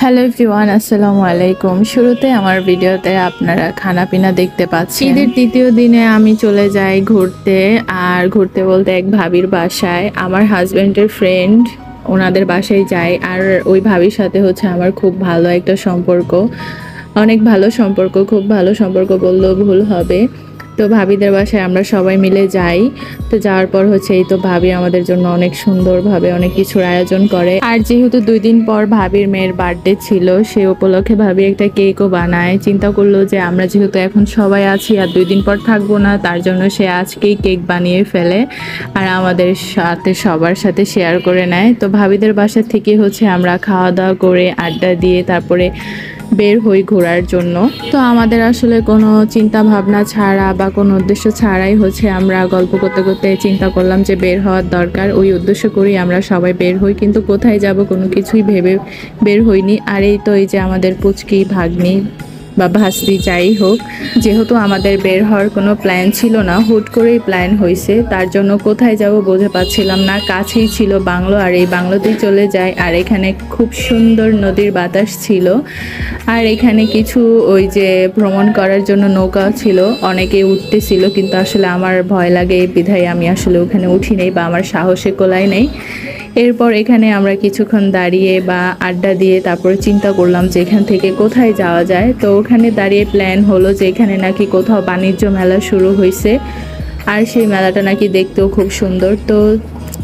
Hello everyone, আসসালামু আলাইকুম। শুরুতে আমার ভিডিওতে আপনারা খানাপিনা দেখতে পাচ্ছেন। ঈদের তৃতীয় দিনে আমি চলে যাই ঘুরতে, আর ঘুরতে বলতে এক ভাবির বাসায়, আমার হাজবেন্ডের ফ্রেন্ড ওনাদের বাসায় যাই। আর ওই ভাবির সাথে হচ্ছে আমার খুব ভালো একটা সম্পর্ক, অনেক ভালো সম্পর্ক, খুব ভালো সম্পর্ক বললেও ভুল হবে। তো ভাবিদের বাসায় আমরা সবাই মিলে যাই। তো যাওয়ার পর হচ্ছে এই তো ভাবি আমাদের জন্য অনেক সুন্দরভাবে অনেক কিছুর আয়োজন করে। আর যেহেতু 2 দিন পর ভাবির মেয়ের বার্থডে ছিল, সে উপলক্ষে ভাবি একটা কেকও বানায়। চিন্তা করলো যে আমরা যেহেতু এখন সবাই আছি আর 2 দিন পর থাকবো না, তার জন্য সে আজকেই কেক বানিয়ে ফেলে আর আমাদের সাথে সবার সাথে শেয়ার করে নেয়। তো ভাবিদের বাসা থেকে হচ্ছে আমরা খাওয়া দাওয়া করে আড্ডা দিয়ে তারপরে বের হই ঘোরার জন্য। তো আমাদের আসলে কোনো চিন্তা ভাবনা ছাড়া বা কোনো উদ্দেশ্য ছাড়াই হচ্ছে আমরা গল্প করতে করতে চিন্তা করলাম যে বের হওয়ার দরকার। ওই উদ্দেশ্য করেই আমরা সবাই বের হই, কিন্তু কোথায় যাব কোনো কিছুই ভেবে বের হইনি। আর এই তো এই যে আমাদের পুচকি ভাগ্নি বা ভাস্তি যাই হোক, যেহেতু আমাদের বের হওয়ার কোনো প্ল্যান ছিল না, হুট করেই প্ল্যান হয়েছে, তার জন্য কোথায় যাব বুঝে পাচ্ছিলাম না। কাছেই ছিল বাংলো, আর এই বাংলোতেই চলে যায়। আর এখানে খুব সুন্দর নদীর বাতাস ছিল, আর এখানে কিছু ওই যে ভ্রমণ করার জন্য নৌকা ছিল, অনেকে উঠতেছিল, কিন্তু আসলে আমার ভয় লাগে বিধায় আমি আসলে ওখানে উঠি নেই বা আমার সাহসে কোলাই নেই। এরপর এখানে আমরা কিছুক্ষণ দাঁড়িয়ে বা আড্ডা দিয়ে তারপরে চিন্তা করলাম যে এখান থেকে কোথায় যাওয়া যায়। তো ওখানে দাঁড়িয়ে প্ল্যান হলো যে এখানে নাকি কোথাও বাণিজ্য মেলা শুরু হয়েছে, আর সেই মেলাটা নাকি দেখতেও খুব সুন্দর। তো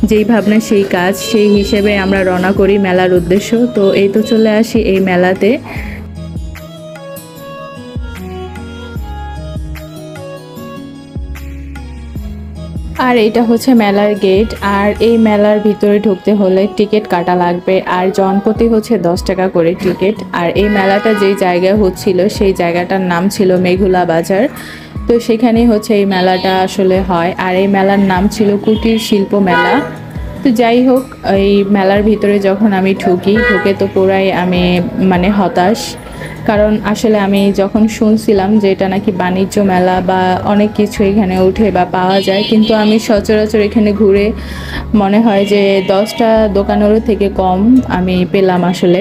যেই ভাবনা সেই কাজ, সেই হিসেবে আমরা রওনা করি মেলার উদ্দেশ্য। তো এই তো চলে আসি এই মেলাতে। আর এটা হচ্ছে মেলার গেট, আর এই মেলার ভিতরে ঢুকতে হলে টিকিট কাটা লাগবে, আর জনপ্রতি হচ্ছে 10 টাকা করে টিকিট। আর এই মেলাটা যেই জায়গায় হচ্ছিল সেই জায়গাটার নাম ছিল মেঘুলা বাজার। তো সেখানেই হচ্ছে এই মেলাটা আসলে হয়, আর এই মেলার নাম ছিল কুটির শিল্প মেলা। তো যাই হোক, এই মেলার ভিতরে যখন আমি ঢুকে তো পুরাই আমি মানে হতাশ, কারণ আসলে আমি যখন শুনছিলাম যে এটা নাকি বাণিজ্য মেলা বা অনেক কিছু এখানে উঠে বা পাওয়া যায়, কিন্তু আমি সচরাচর এখানে ঘুরে মনে হয় যে 10টা দোকানেরও থেকে কম আমি পেলাম। আসলে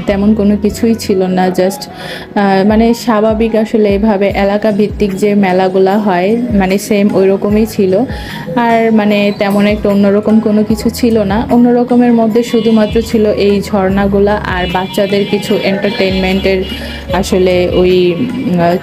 তেমন কোনো কিছুই ছিল না, জাস্ট মানে স্বাভাবিক আসলে এভাবে এলাকা ভিত্তিক যে মেলাগুলা হয় মানে সেম ওই রকমই ছিল। আর মানে তেমন একটা অন্যরকম কোনো কিছু ছিল না। অন্যরকমের মধ্যে শুধুমাত্র ছিল এই ঝর্ণাগুলা আর বাচ্চাদের কিছু এন্টারটেইনমেন্টের আসলে ওই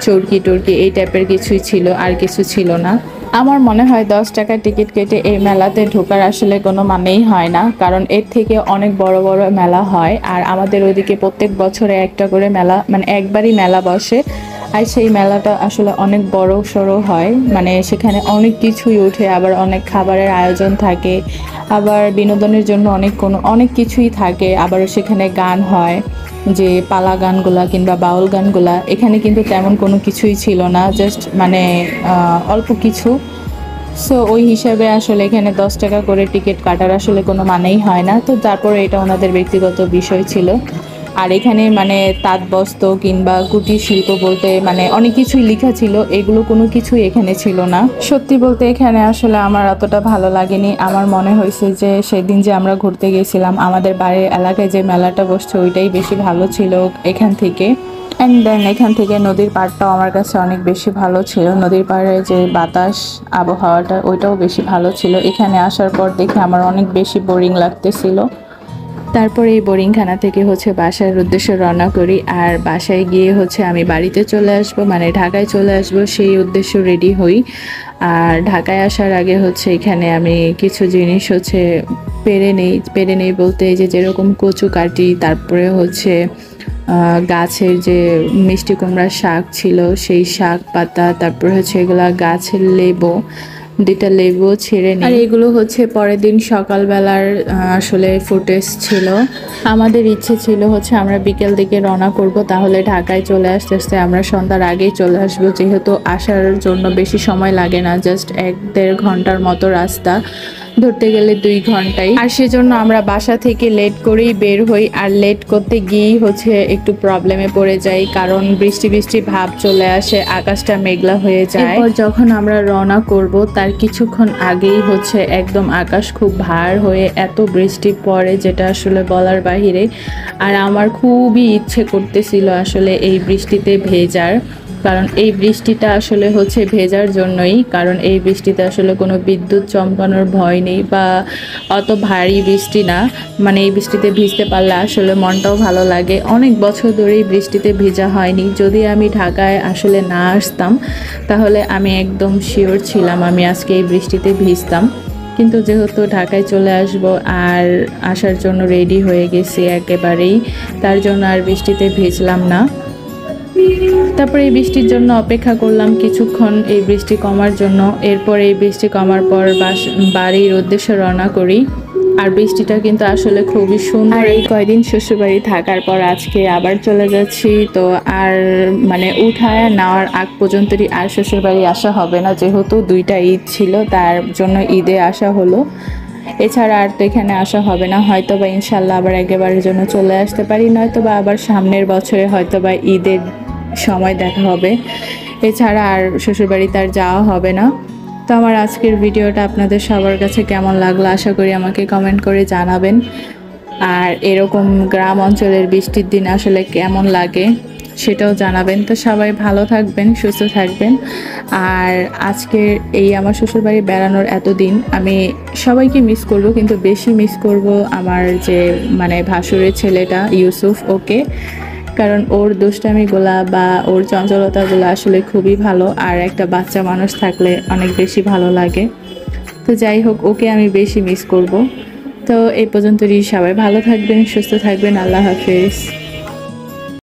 চরকি টরকি এই টাইপের কিছুই ছিল, আর কিছু ছিল না। আমার মনে হয় 10 টাকা টিকিট কেটে এই মেলাতে ঢোকার আসলে কোনো মানেই হয় না, কারণ এর থেকে অনেক বড় বড় মেলা হয়। আর আমাদের ওইদিকে প্রত্যেক বছরে একটা করে মেলা, মানে একবারই মেলা বসে, আর সেই মেলাটা আসলে অনেক বড় সড়ো হয়, মানে সেখানে অনেক কিছুই ওঠে, আবার অনেক খাবারের আয়োজন থাকে, আবার বিনোদনের জন্য অনেক কিছুই থাকে। আবার সেখানে গান হয়, যে পালা গানগুলা কিংবা বাউল গানগুলা, এখানে কিন্তু তেমন কোনো কিছুই ছিল না, জাস্ট মানে অল্প কিছু। সো ওই হিসাবে আসলে এখানে 10 টাকা করে টিকিট কাটার আসলে কোনো মানেই হয় না। তো তারপরে এটা ওনাদের ব্যক্তিগত বিষয় ছিল। আর এখানে মানে তাঁত বস্ত্র কিংবা কুটির শিল্প বলতে মানে অনেক কিছুই লেখা ছিল, এগুলো কোনো কিছুই এখানে ছিল না। সত্যি বলতে এখানে আসলে আমার অতটা ভালো লাগেনি। আমার মনে হয়েছে যে সেদিন যে আমরা ঘুরতে গেছিলাম আমাদের বাড়ির এলাকায় যে মেলাটা বসছে ওইটাই বেশি ভালো ছিল এখান থেকে। অ্যান্ড দেন এখান থেকে নদীর পাড়টাও আমার কাছে অনেক বেশি ভালো ছিল, নদীর পাড়ে যে বাতাস আবহাওয়াটা ওইটাও বেশি ভালো ছিল। এখানে আসার পর দেখে আমার অনেক বেশি বোরিং লাগতেছিল। তারপরে এই বোরিংখানা থেকে হচ্ছে বাসার উদ্দেশ্যে রওনা করি, আর বাসায় গিয়ে হচ্ছে আমি বাড়িতে চলে আসব, মানে ঢাকায় চলে আসব সেই উদ্দেশ্য রেডি হই। আর ঢাকায় আসার আগে হচ্ছে এখানে আমি কিছু জিনিস হচ্ছে পেরে নেই বলতে এই যে যেরকম কচু কাটি, তারপরে হচ্ছে গাছের যে মিষ্টি কুমড়ার শাক ছিল সেই শাক পাতা, তারপরে হচ্ছে এগুলা গাছের লেবু, 2টা লেবু ছিঁড়ে নিই। আর এগুলো হচ্ছে পরের দিন সকালবেলার আসলে ফুটেজ ছিল। আমাদের ইচ্ছে ছিল হচ্ছে আমরা বিকেল দিকে রওনা করব, তাহলে ঢাকায় চলে আসতে আসতে আমরা সন্ধ্যার আগেই চলে আসবো, যেহেতু আসার জন্য বেশি সময় লাগে না, জাস্ট 1-1.5 ঘন্টার মতো রাস্তা। ধরতে গেলে 2 ঘন্টায়। আর সেজন্য আমরা বাসা থেকে লেট করেই বের হই, আর লেট করতে গিয়েই হচ্ছে একটু প্রবলেমে পড়ে যাই, কারণ বৃষ্টি বৃষ্টি ভাব চলে আসে, আকাশটা মেঘলা হয়ে যায়। এরপর যখন আমরা রওনা করব তার কিছুক্ষণ আগেই হচ্ছে একদম আকাশ খুব ভার হয়ে এত বৃষ্টি পড়ে, যেটা আসলে বলার বাহিরে। আর আমার খুবই ইচ্ছে করতেছিল আসলে এই বৃষ্টিতে ভেজার, কারণ এই বৃষ্টিটা আসলে হচ্ছে ভেজার জন্যই, কারণ এই বৃষ্টিতে আসলে কোনো বিদ্যুৎ চমকানোর ভয় নেই বা অত ভারী বৃষ্টি না। মানে এই বৃষ্টিতে ভিজতে পারলে আসলে মনটাও ভালো লাগে। অনেক বছর ধরেই বৃষ্টিতে ভেজা হয়নি। যদি আমি ঢাকায় আসলে না আসতাম তাহলে আমি একদম শিওর ছিলাম আমি আজকে এই বৃষ্টিতে ভিজতাম, কিন্তু যেহেতু ঢাকায় চলে আসব আর আসার জন্য রেডি হয়ে গেছি একেবারেই, তার জন্য আর বৃষ্টিতে ভিজলাম না। তারপরে এই বৃষ্টির জন্য অপেক্ষা করলাম কিছুক্ষণ, এই বৃষ্টি কমার জন্য। এরপর এই বৃষ্টি কমার পর বাড়ির উদ্দেশ্যে রওনা করি। আর বৃষ্টিটা কিন্তু আসলে খুবই সুন্দর। এই কয়দিন শ্বশুরবাড়ি থাকার পর আজকে আবার চলে যাচ্ছি, তো আর মানে উঠায় নেওয়ার আগ পর্যন্তই আর শ্বশুরবাড়ি আসা হবে না, যেহেতু 2টা ঈদ ছিল তার জন্য ঈদে আসা হলো। এছাড়া আর তো এখানে আসা হবে না, হয়তো বা ইনশাল্লাহ আবার একেবারের জন্য চলে আসতে পারি, নয়তো বা আবার সামনের বছরে হয়তো বা ঈদের সময় দেখা হবে। এছাড়া আর শ্বশুরবাড়িতে আর যাওয়া হবে না। তো আমার আজকের ভিডিওটা আপনাদের সবার কাছে কেমন লাগলো আশা করি আমাকে কমেন্ট করে জানাবেন। আর এরকম গ্রাম অঞ্চলের বৃষ্টির দিন আসলে কেমন লাগে সেটাও জানাবেন। তো সবাই ভালো থাকবেন, সুস্থ থাকবেন। আর আজকে এই আমার শ্বশুরবাড়ি বেড়ানোর এতদিন আমি সবাইকে মিস করব, কিন্তু বেশি মিস করব আমার যে মানে ভাসুরের ছেলেটা ইউসুফ, ওকে। কারণ ওর দুষ্টামিগুলা বা ওর চঞ্চলতাগুলো আসলে খুবই ভালো, আর একটা বাচ্চা মানুষ থাকলে অনেক বেশি ভালো লাগে। তো যাই হোক, ওকে আমি বেশি মিস করব। তো এই পর্যন্তই, সবাই ভালো থাকবেন, সুস্থ থাকবেন, আল্লাহ হাফেজ।